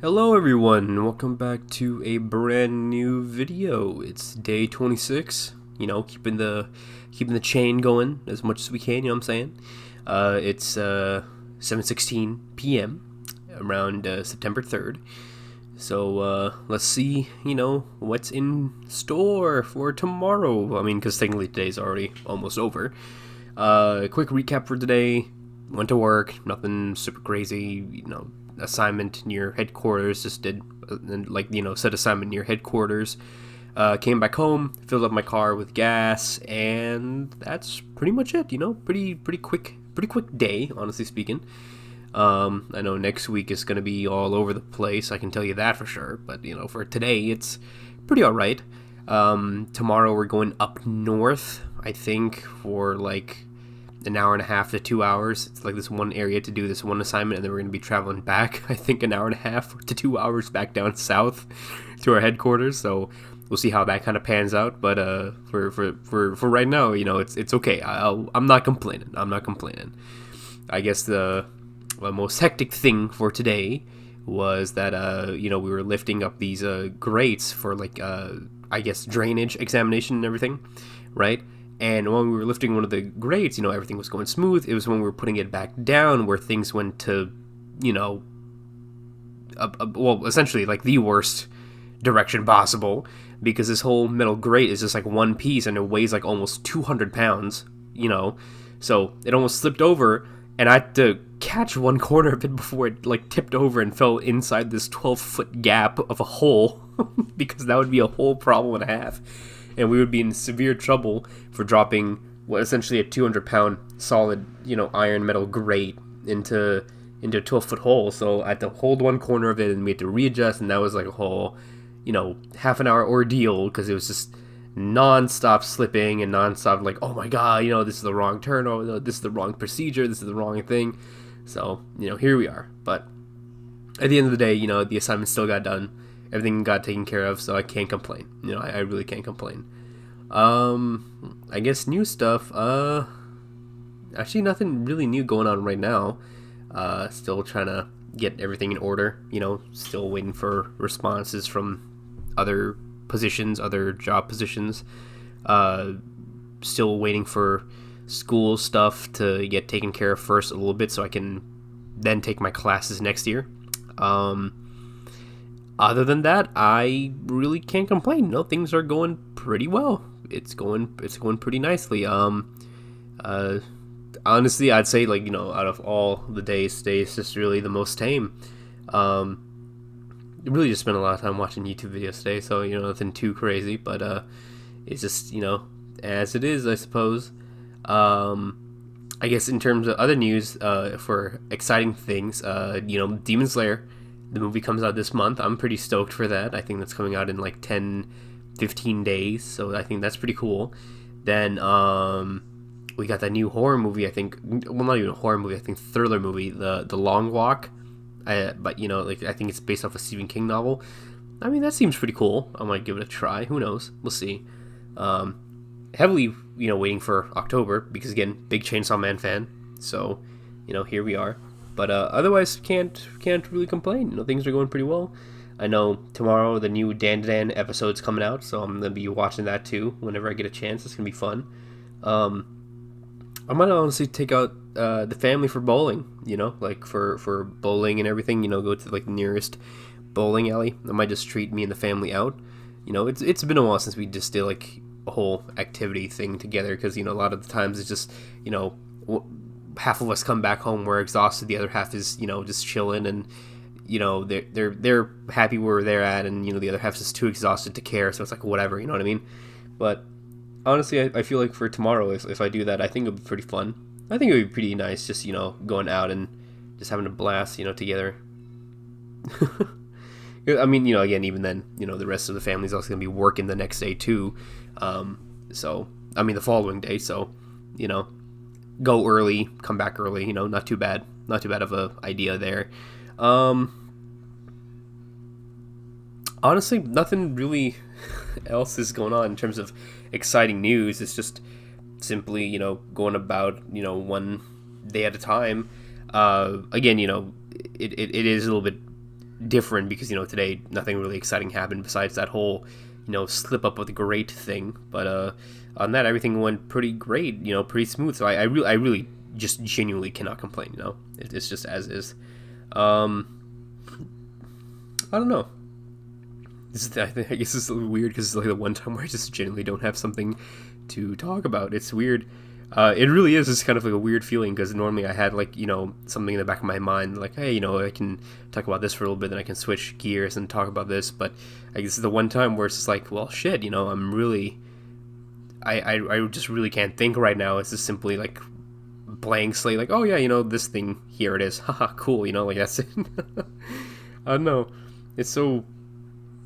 Hello everyone, welcome back to a brand new video. It's day 26, keeping the chain going as much as we can, you know what I'm saying? It's 7:16 p.m. around September 3rd. So let's see, what's in store for tomorrow. I mean, because technically today's already almost over. Quick recap for today. Went to work, nothing super crazy, assignment near headquarters, just did, set assignment near headquarters. Came back home, filled up my car with gas, and that's pretty much it, pretty quick day, honestly speaking. I know next week is going to be all over the place, I can tell you that for sure, but, for today, it's pretty alright. Tomorrow we're going up north, I think, for, an hour and a half to 2 hours. It's like this one area to do this one assignment, and then we're going to be traveling back, I think, an hour and a half to 2 hours back down south to our headquarters. So we'll see how that kind of pans out. But for right now, it's okay. I'm not complaining. I guess the most hectic thing for today was that we were lifting up these grates for I guess drainage examination and everything, right? And when we were lifting one of the grates, everything was going smooth. It was when we were putting it back down where things went to, essentially like the worst direction possible, because this whole metal grate is just like one piece and it weighs like almost 200 pounds, So it almost slipped over, and I had to catch one corner of it before it tipped over and fell inside this 12-foot gap of a hole, because that would be a whole problem and a half. And we would be in severe trouble for dropping what essentially a 200-pound solid, iron metal grate into a 12-foot hole. So I had to hold one corner of it, and we had to readjust, and that was like a whole, half an hour ordeal, because it was just non-stop slipping and non-stop oh my god, this is the wrong turn, or no, this is the wrong procedure, this is the wrong thing. So here we are. But at the end of the day, the assignment still got done. Everything got taken care of, so I can't complain. I really can't complain. I guess new stuff. Actually, nothing really new going on right now. Still trying to get everything in order. Still waiting for responses from other positions, other job positions. Still waiting for school stuff to get taken care of first a little bit, so I can then take my classes next year. Other than that, I really can't complain. Things are going pretty well. It's going pretty nicely. Honestly, I'd say out of all the days, today is just really the most tame. Really just spent a lot of time watching YouTube videos today, so nothing too crazy, but it's just as it is, I suppose. I guess in terms of other news, for exciting things, Demon Slayer. The movie comes out this month. I'm pretty stoked for that. I think that's coming out in 10, 15 days. So I think that's pretty cool. Then we got that new horror movie, I think. Well, not even a horror movie. I think thriller movie, The Long Walk. But, I think it's based off a Stephen King novel. I mean, that seems pretty cool. I might give it a try. Who knows? We'll see. Heavily, waiting for October. Because, again, big Chainsaw Man fan. So, here we are. But otherwise, can't really complain. Things are going pretty well. I know tomorrow the new Dan Dan episode's coming out, so I'm gonna be watching that too whenever I get a chance. It's gonna be fun. I might honestly take out the family for bowling. For bowling and everything. Go to the nearest bowling alley. I might just treat me and the family out. It's been a while since we just did a whole activity thing together, because a lot of the times it's just half of us come back home, we're exhausted, the other half is just chilling, and they're happy where they're at, and the other half's just too exhausted to care, so it's whatever, you know what I mean? But honestly, I feel like for tomorrow, if I do that, I think it'll be pretty fun. I think it would be pretty nice just going out and just having a blast together. I mean, again, even then, the rest of the family's also gonna be working the next day too, so I mean the following day, so go early, come back early, not too bad of a idea there. Honestly, nothing really else is going on in terms of exciting news. It's just simply, going about, one day at a time. Again, it is a little bit different because, you know, today nothing really exciting happened besides that whole, you know, slip up with the great thing. But on that, everything went pretty great, you know, pretty smooth. So I really just genuinely cannot complain. You know, it's just as is. I don't know. I guess it's weird because it's like the one time where I just genuinely don't have something to talk about. It's weird. It really is just kind of like a weird feeling because normally I had, like, you know, something in the back of my mind like, hey, you know, I can talk about this for a little bit, then I can switch gears and talk about this. But I guess it's the one time where it's just like, well, shit, you know, I just really can't think right now. It's just simply like blank slate, like, oh yeah, you know, this thing, here it is, haha, cool, you know, like that's it. I don't know.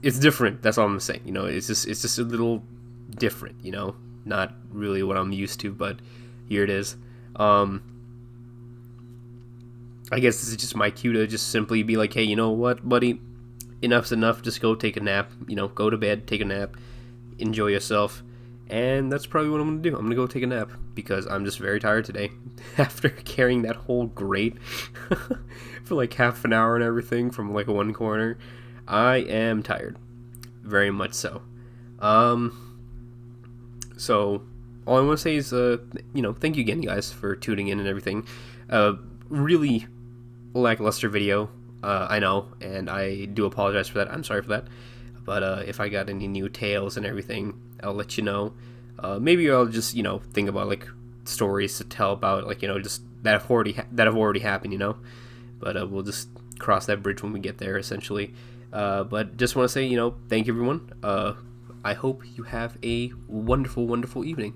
It's different. That's all I'm saying. You know, it's just a little different. You know, not really what I'm used to, but here it is. I guess this is just my cue to just simply be like, hey, you know what, buddy, enough's enough. Just go take a nap. You know, go to bed, take a nap, enjoy yourself, and that's probably what I'm gonna do. I'm gonna go take a nap because I'm just very tired today after carrying that whole grate for like half an hour and everything from like one corner. I am tired, very much so. So all I want to say is, you know, thank you again, guys, for tuning in and everything. Really lackluster video, I know, and I do apologize for that. I'm sorry for that. But if I got any new tales and everything, I'll let you know. Maybe I'll just, you know, think about like stories to tell about, like, you know, just that have already happened, you know. But we'll just cross that bridge when we get there, essentially. But just want to say, you know, thank you, everyone. I hope you have a wonderful, wonderful evening.